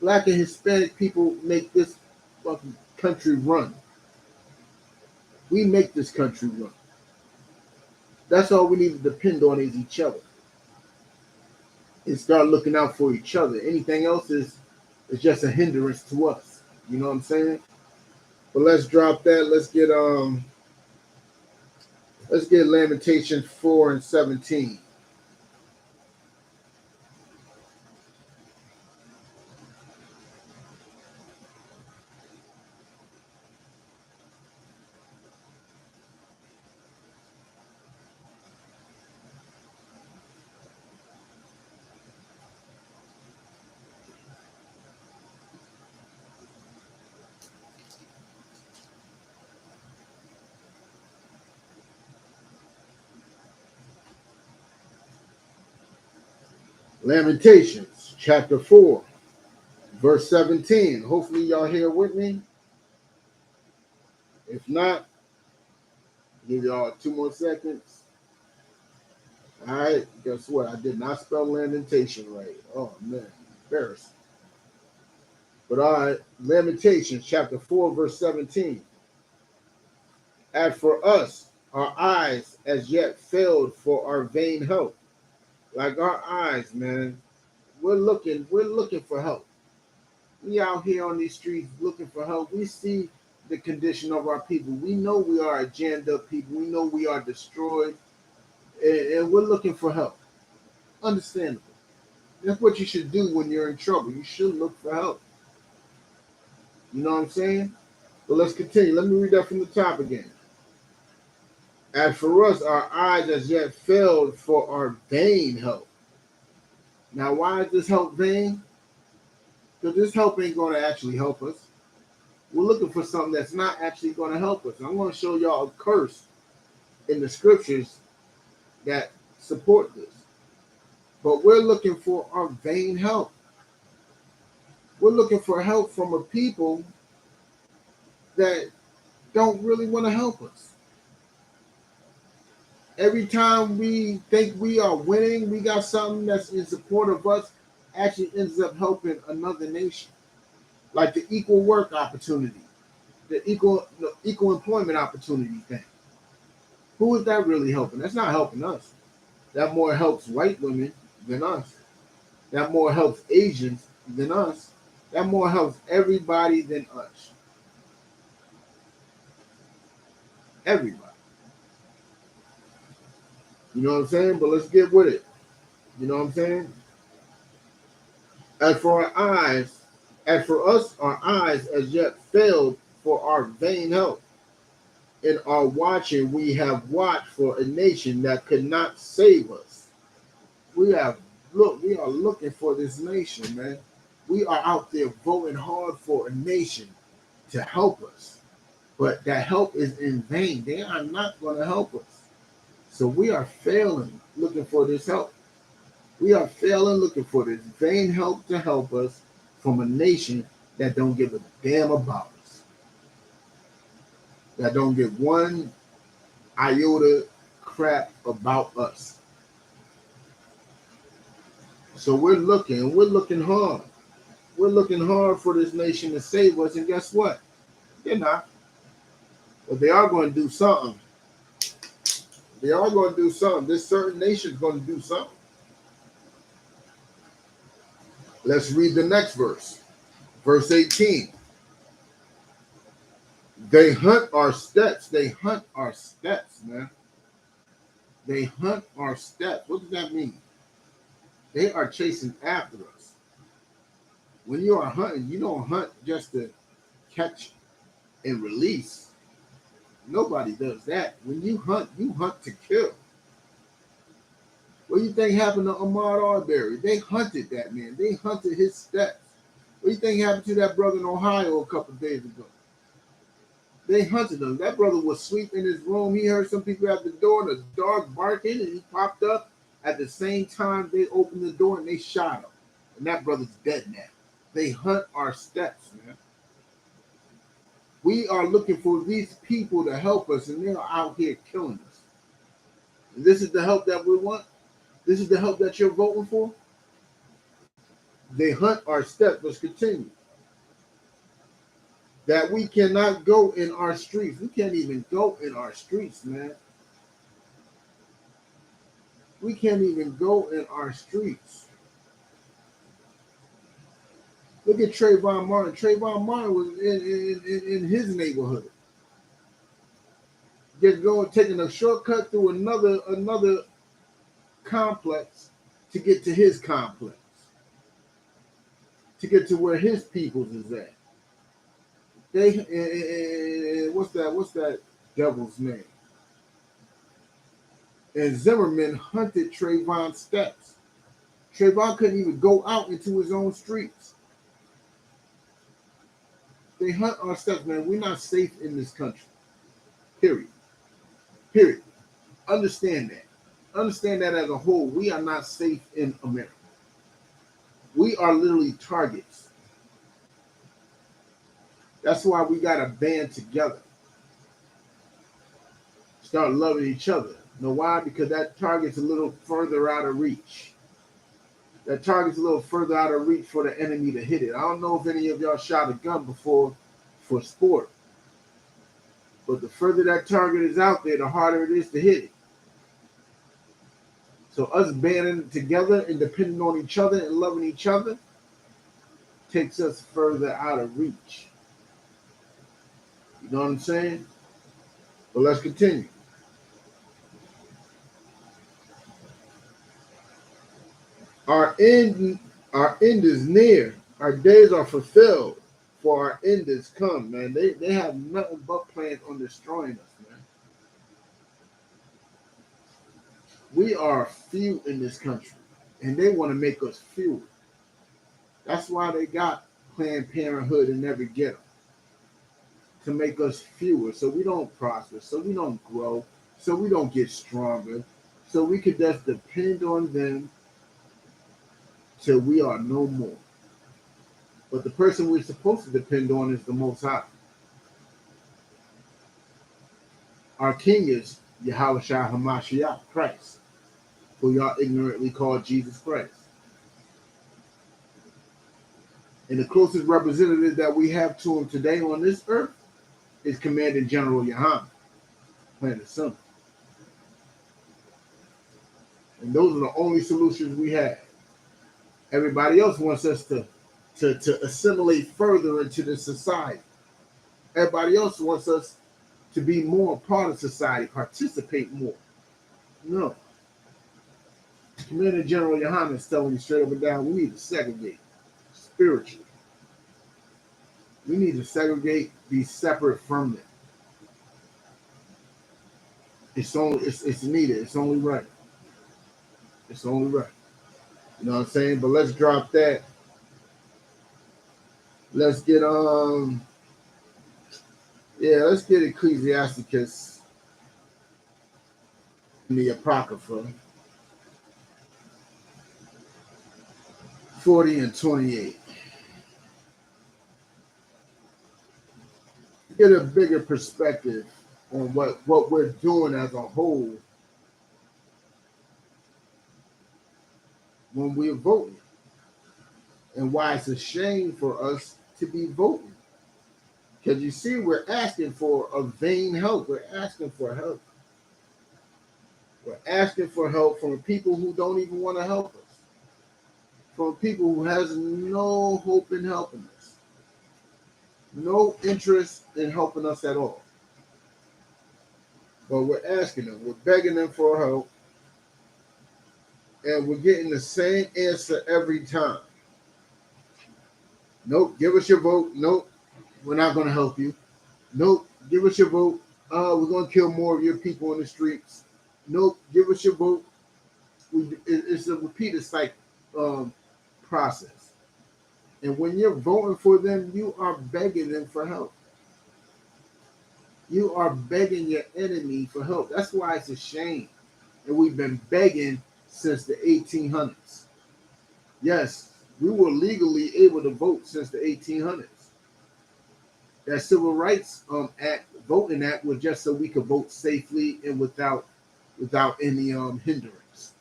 Black and Hispanic people make this fucking country run. We make this country run. That's all we need to depend on is each other. And start looking out for each other. Anything else is just a hindrance to us. You know what I'm saying? But let's drop that. Let's get Lamentations 4:17. Lamentations chapter 4, verse 17. Hopefully y'all here with me. If not, give y'all 2 more seconds. All right, guess what? I did not spell lamentation right. Oh, man, embarrassing. But all right, Lamentations chapter 4, verse 17. As for us, our eyes as yet failed for our vain help. Like our eyes, man, we're looking for help. We out here on these streets looking for help. We see the condition of our people. We know we are a jammed up people. We know we are destroyed, and we're looking for help. Understandable. That's what you should do when you're in trouble. You should look for help. You know what I'm saying? But let's continue. Let me read that from the top again. As for us, our eyes as yet failed for our vain help. Now, why is this help vain? Because this help ain't going to actually help us. We're looking for something that's not actually going to help us. I'm going to show y'all a curse in the scriptures that support this. But we're looking for our vain help. We're looking for help from a people that don't really want to help us. Every time we think we are winning, we got something that's in support of us, actually ends up helping another nation. Like the equal work opportunity, the equal employment opportunity thing. Who is that really helping? That's not helping us. That more helps white women than us. That more helps Asians than us. That more helps everybody than us. Everybody. You know what I'm saying? But let's get with it. You know what I'm saying? As for our eyes, as for us, our eyes as yet failed for our vain help. In our watching, we have watched for a nation that could not save us. We are looking for this nation, man. We are out there voting hard for a nation to help us. But that help is in vain. They are not going to help us. So we are failing looking for this help. We are failing looking for this vain help to help us from a nation that don't give a damn about us. That don't give one iota crap about us. So we're looking hard. We're looking hard for this nation to save us, and guess what? They're not. But they are going to do something. They are going to do something. This certain nation is going to do something. Let's read the next verse. Verse 18. They hunt our steps. They hunt our steps, man. They hunt our steps. What does that mean? They are chasing after us. When you are hunting, you don't hunt just to catch and release. Nobody does that. When you hunt to kill. What do you think happened to Ahmaud Arbery? They hunted that man. They hunted his steps. What do you think happened to that brother in Ohio a couple of days ago? They hunted him. That brother was asleep in his room. He heard some people at the door and a dog barking, and he popped up. At the same time, they opened the door and they shot him. And that brother's dead now. They hunt our steps, man. We are looking for these people to help us, and they're out here killing us. And this is the help that we want? This is the help that you're voting for? They hunt our steps. Let's continue. That we cannot go in our streets. We can't even go in our streets, man. We can't even go in our streets. Look at Trayvon Martin. Trayvon Martin was in his neighborhood. Just going, taking a shortcut through another complex to get to his complex. To get to where his peoples is at. What's that devil's name? And Zimmerman hunted Trayvon's steps. Trayvon couldn't even go out into his own streets. They hunt our steps, man. We're not safe in this country. Period. Period. Understand that. Understand that as a whole. We are not safe in America. We are literally targets. That's why we got to band together. Start loving each other. You know why? Because that target's a little further out of reach. That target's a little further out of reach for the enemy to hit it. I don't know if any of y'all shot a gun before for sport. But the further that target is out there, the harder it is to hit it. So us banding together and depending on each other and loving each other takes us further out of reach. You know what I'm saying? But let's continue. Our end is near. Our days are fulfilled, for our end is come, man. They have nothing but plans on destroying us, man. We are few in this country, and they want to make us fewer. That's why they got Planned Parenthood in every ghetto, to make us fewer, so we don't prosper, so we don't grow, so we don't get stronger, so we could just depend on them till we are no more. But the person we're supposed to depend on is the Most High. Our King is Yahushua HaMashiach, Christ, who y'all ignorantly call Jesus Christ. And the closest representative that we have to him today on this earth is Commander General Yahan, plain and simple. And those are the only solutions we have. Everybody else wants us to assimilate further into the society. Everybody else wants us to be more a part of society, participate more. No. Commander General Yahan is telling you straight up and down, we need to segregate spiritually. We need to segregate, be separate from them. It's needed. It's only right. It's only right. You know what I'm saying? But let's drop that. Let's get let's get Ecclesiasticus in the Apocrypha 40 and 28. Get a bigger perspective on what we're doing as a whole when we're voting, and why it's a shame for us to be voting. Because you see, we're asking for a vain help. We're asking for help. We're asking for help from people who don't even want to help us, from people who has no hope in helping us, no interest in helping us at all. But we're asking them, we're begging them for help, and we're getting the same answer every time. Nope, give us your vote. Nope, we're not going to help you. Nope, give us your vote. We're going to kill more of your people in the streets. Nope, give us your vote. It's a repeated process. And when you're voting for them, you are begging them for help. You are begging your enemy for help. That's why it's a shame. And we've been begging since the 1800s. Yes, we were legally able to vote since the 1800s. That Civil Rights voting act was just so we could vote safely and without any hindrance.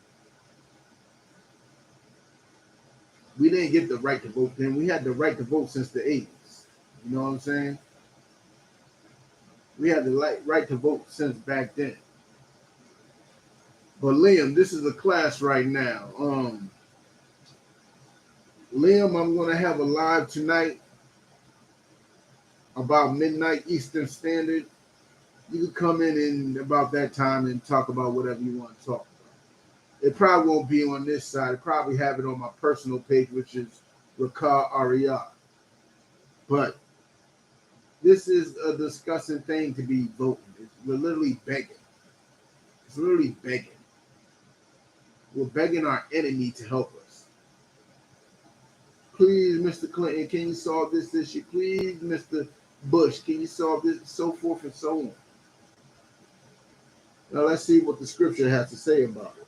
We didn't get the right to vote then. We had the right to vote since the 80s. You know what I'm saying? We had the right to vote since back then. But Liam, this is a class right now. Liam, I'm going to have a live tonight about midnight Eastern Standard. You can come in about that time and talk about whatever you want to talk about. It probably won't be on this side. I probably have it on my personal page, which is Rakar Ariyah. But this is a disgusting thing to be voting. We're literally begging. It's literally begging. We're begging our enemy to help us. Please, Mr. Clinton, can you solve this issue? Please, Mr. Bush, can you solve this? So forth and so on. Now let's see what the scripture has to say about it.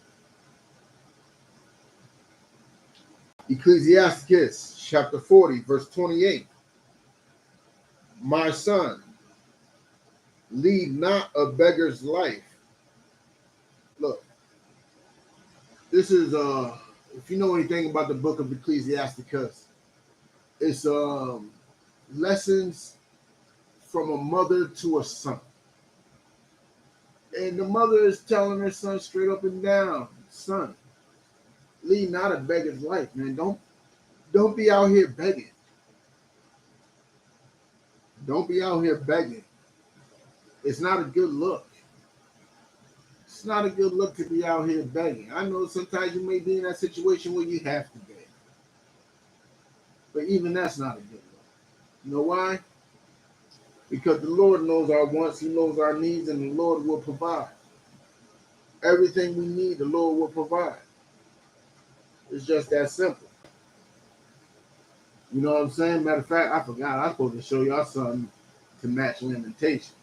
Ecclesiasticus chapter 40, verse 28. My son, lead not a beggar's life. Look, this is if you know anything about the book of Ecclesiasticus, it's lessons from a mother to a son. And the mother is telling her son straight up and down, son, lead not a beggar's life, man. Don't be out here begging. Don't be out here begging. It's not a good look. It's not a good look to be out here begging. I know sometimes you may be in that situation where you have to beg. But even that's not a good look. You know why? Because the Lord knows our wants, He knows our needs, and the Lord will provide. Everything we need, the Lord will provide. It's just that simple. You know what I'm saying? Matter of fact, I forgot. I was supposed to show y'all something to match Lamentation.